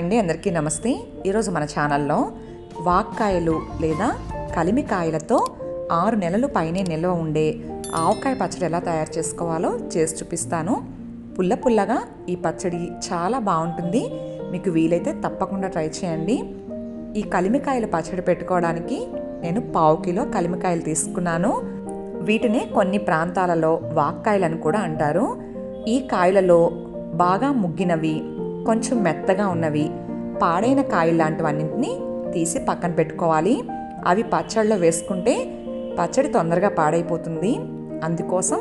Hi అండి, అందరికీ నమస్తే. ఈరోజు మన ఛానల్లో వాక్కాయలు లేదా కలిమికాయలతో 6 నెలలు పైనే నిల్వ ఉండే ఆవకాయ పచ్చడి ఎలా తయారు చేసుకోవాలో చేసి చూపిస్తాను. పుల్ల పుల్లగా ఈ పచ్చడి చాలా బాగుంటుంది. మీకు వీలైతే తప్పకుండా ట్రై చేయండి. ఈ కలిమికాయలు పచ్చడి పెట్టుకోవడానికి నేను 1/2 కిలో కలిమికాయలు తీసుకున్నాను. వీటిని కొన్ని ప్రాంతాలలో వాక్కాయలను కూడా అంటారు. ఈ కాయలలో బాగా ముగ్గినవి, కొంచెం మెత్తగా ఉన్నవి, పాడైన కాయలు లాంటివన్నింటినీ తీసి పక్కన పెట్టుకోవాలి. అవి పచ్చడిలో వేసుకుంటే పచ్చడి తొందరగా పాడైపోతుంది. అందుకోసం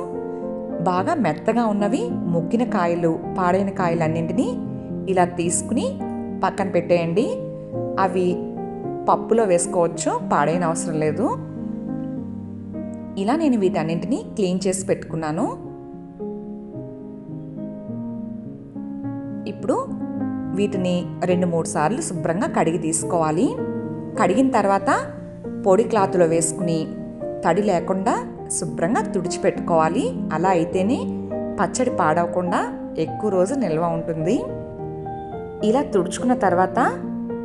బాగా మెత్తగా ఉన్నవి, ముగ్గిన కాయలు, పాడైన కాయలు అన్నింటినీ ఇలా తీసుకుని పక్కన పెట్టేయండి. అవి పప్పులో వేసుకోవచ్చు, పాడైన అవసరం లేదు. ఇలా నేను వీటన్నింటినీ క్లీన్ చేసి పెట్టుకున్నాను. ఇప్పుడు వీటిని 2-3 సార్లు శుభ్రంగా కడిగి తీసుకోవాలి. కడిగిన తర్వాత పొడి క్లాత్లో వేసుకుని తడి లేకుండా శుభ్రంగా తుడిచిపెట్టుకోవాలి. అలా అయితేనే పచ్చడి పాడవకుండా ఎక్కువ రోజు నిల్వ ఉంటుంది. ఇలా తుడుచుకున్న తర్వాత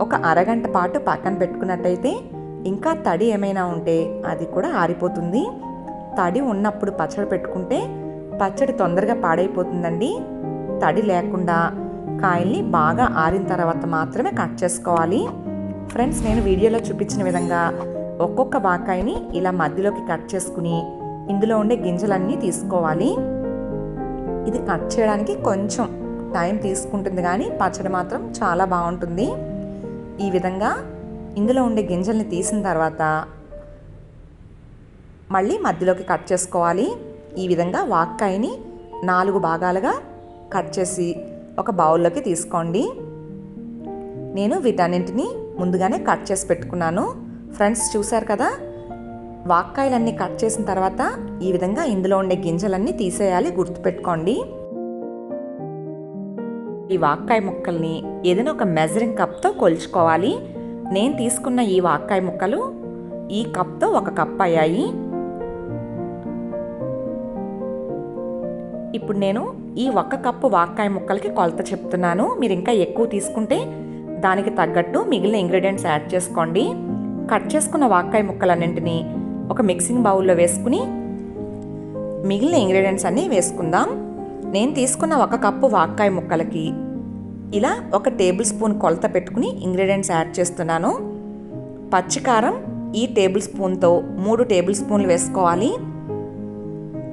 ఒక అరగంట పాటు పక్కన పెట్టుకున్నట్టయితే ఇంకా తడి ఏమైనా ఉంటే అది కూడా ఆరిపోతుంది. తడి ఉన్నప్పుడు పచ్చడి పెట్టుకుంటే పచ్చడి తొందరగా పాడైపోతుందండి. తడి లేకుండా కాయల్ని బాగా ఆరిన తర్వాత మాత్రమే కట్ చేసుకోవాలి. ఫ్రెండ్స్, నేను వీడియోలో చూపించిన విధంగా ఒక్కొక్క వాక్కాయని ఇలా మధ్యలోకి కట్ చేసుకుని ఇందులో ఉండే గింజలన్నీ తీసుకోవాలి. ఇది కట్ చేయడానికి కొంచెం టైం తీసుకుంటుంది, కానీ పచ్చడి మాత్రం చాలా బాగుంటుంది. ఈ విధంగా ఇందులో ఉండే గింజల్ని తీసిన తర్వాత మళ్ళీ మధ్యలోకి కట్ చేసుకోవాలి. ఈ విధంగా వాక్కాయని 4 భాగాలుగా కట్ చేసి ఒక బౌల్లోకి తీసుకోండి. నేను వీటన్నింటినీ ముందుగానే కట్ చేసి పెట్టుకున్నాను. ఫ్రెండ్స్, చూశారు కదా, వాక్కాయలన్నీ కట్ చేసిన తర్వాత ఈ విధంగా ఇందులో ఉండే గింజలన్నీ తీసేయాలి, గుర్తుపెట్టుకోండి. ఈ వాక్కాయ ముక్కల్ని ఏదైనా ఒక మెజరింగ్ కప్తో కొలుచుకోవాలి. నేను తీసుకున్న ఈ వాక్కాయ ముక్కలు ఈ కప్తో 1 కప్ అయ్యాయి. ఇప్పుడు నేను ఈ 1 కప్పు వాక్కాయ ముక్కలకి కొలత చెప్తున్నాను. మీరు ఇంకా ఎక్కువ తీసుకుంటే దానికి తగ్గట్టు మిగిలిన ఇంగ్రీడియంట్స్ యాడ్ చేసుకోండి. కట్ చేసుకున్న వాక్కాయ ముక్కలన్నింటినీ ఒక మిక్సింగ్ బౌల్లో వేసుకుని మిగిలిన ఇంగ్రీడియంట్స్ అన్నీ వేసుకుందాం. నేను తీసుకున్న 1 కప్పు వాక్కాయ ముక్కలకి ఇలా 1 టేబుల్ స్పూన్ కొలత పెట్టుకుని ఇంగ్రీడియంట్స్ యాడ్ చేస్తున్నాను. పచ్చికారం ఈ టేబుల్ స్పూన్తో 3 టేబుల్ స్పూన్లు వేసుకోవాలి.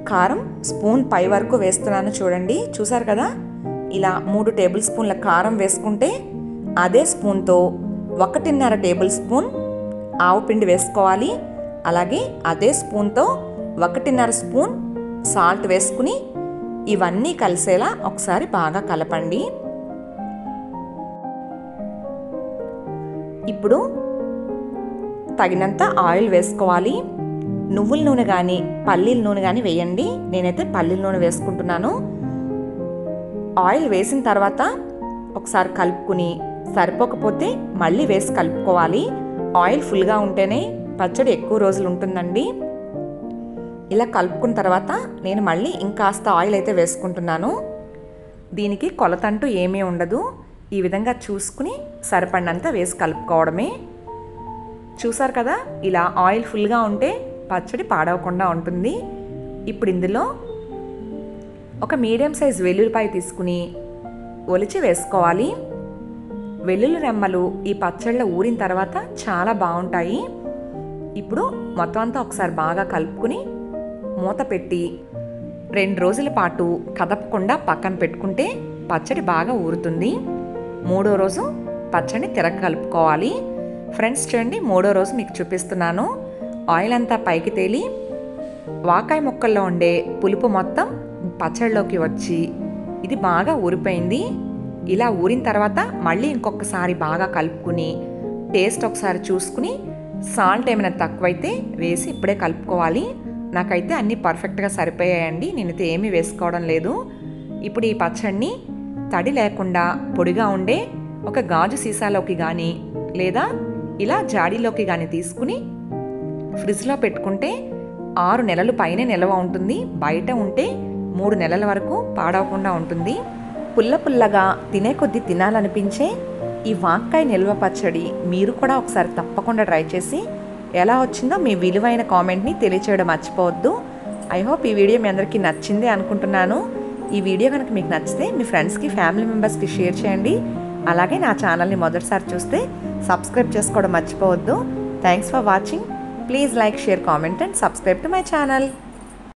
కారం స్పూన్ పై వరకు వేస్తున్నాను, చూడండి. చూసారు కదా, ఇలా 3 టేబుల్ స్పూన్ల కారం వేసుకుంటే అదే స్పూన్తో 1.5 టేబుల్ స్పూన్ ఆవుపిండి వేసుకోవాలి. అలాగే అదే స్పూన్తో 1.5 స్పూన్ సాల్ట్ వేసుకుని ఇవన్నీ కలిసేలా ఒకసారి బాగా కలపండి. ఇప్పుడు తగినంత ఆయిల్ వేసుకోవాలి. నువ్వుల నూనె కానీ పల్లీల నూనె కానీ వేయండి. నేనైతే పల్లీల నూనె వేసుకుంటున్నాను. ఆయిల్ వేసిన తర్వాత ఒకసారి కలుపుకుని సరిపోకపోతే మళ్ళీ వేసి కలుపుకోవాలి. ఆయిల్ ఫుల్గా ఉంటేనే పచ్చడి ఎక్కువ రోజులు ఉంటుందండి. ఇలా కలుపుకున్న తర్వాత నేను మళ్ళీ ఇంకాస్త ఆయిల్ అయితే వేసుకుంటున్నాను. దీనికి కొలత అంటూ ఏమీ ఉండదు. ఈ విధంగా చూసుకుని సరిపడినంత వేసి కలుపుకోవడమే. చూసారు కదా, ఇలా ఆయిల్ ఫుల్గా ఉంటే పచ్చడి పాడవకుండా ఉంటుంది. ఇప్పుడు ఇందులో ఒక మీడియం సైజ్ వెల్లుల్లిపాయ తీసుకుని ఒలిచి వేసుకోవాలి. వెల్లుల్లి రెమ్మలు ఈ పచ్చడిలో ఊరిన తర్వాత చాలా బాగుంటాయి. ఇప్పుడు మొత్తం అంతా ఒకసారి బాగా కలుపుకుని మూత పెట్టి 2 రోజుల పాటు కదపకుండా పక్కన పెట్టుకుంటే పచ్చడి బాగా ఊరుతుంది. 3వ రోజు పచ్చడిని తిరగ కలుపుకోవాలి. ఫ్రెండ్స్, చూడండి, 3వ రోజు మీకు చూపిస్తున్నాను. ఆయిల్ అంతా పైకి తేలి వాకాయ ముక్కల్లో ఉండే పులుపు మొత్తం పచ్చడిలోకి వచ్చి ఇది బాగా ఊరిపోయింది. ఇలా ఊరిన తర్వాత మళ్ళీ ఇంకొకసారి బాగా కలుపుకుని టేస్ట్ ఒకసారి చూసుకుని సాల్ట్ ఏమైనా తక్కువైతే వేసి ఇప్పుడే కలుపుకోవాలి. నాకైతే అన్నీ పర్ఫెక్ట్గా సరిపోయాయండి. నేనైతే ఏమీ వేసుకోవడం లేదు. ఇప్పుడు ఈ పచ్చడిని తడి లేకుండా పొడిగా ఉండే ఒక గాజు సీసాలోకి కానీ లేదా ఇలా జాడీలోకి కానీ తీసుకుని ఫ్రిడ్జ్లో పెట్టుకుంటే 6 నెలలు పైనే నిల్వ ఉంటుంది. బయట ఉంటే 3 నెలల వరకు పాడవకుండా ఉంటుంది. పుల్ల పుల్లగా తినే కొద్దీ తినాలనిపించే ఈ వంకాయ నిల్వ పచ్చడి మీరు కూడా ఒకసారి తప్పకుండా ట్రై చేసి ఎలా వచ్చిందో మీ విలువైన కామెంట్ని తెలియచేయడం మర్చిపోవద్దు. ఐ హోప్ ఈ వీడియో మీ అందరికీ నచ్చింది అనుకుంటున్నాను. ఈ వీడియో కనుక మీకు నచ్చితే మీ ఫ్రెండ్స్కి, ఫ్యామిలీ మెంబర్స్కి షేర్ చేయండి. అలాగే నా ఛానల్ని మొదటిసారి చూస్తే సబ్స్క్రైబ్ చేసుకోవడం మర్చిపోవద్దు. Thanks for watching. Please like, share, comment and subscribe to my channel.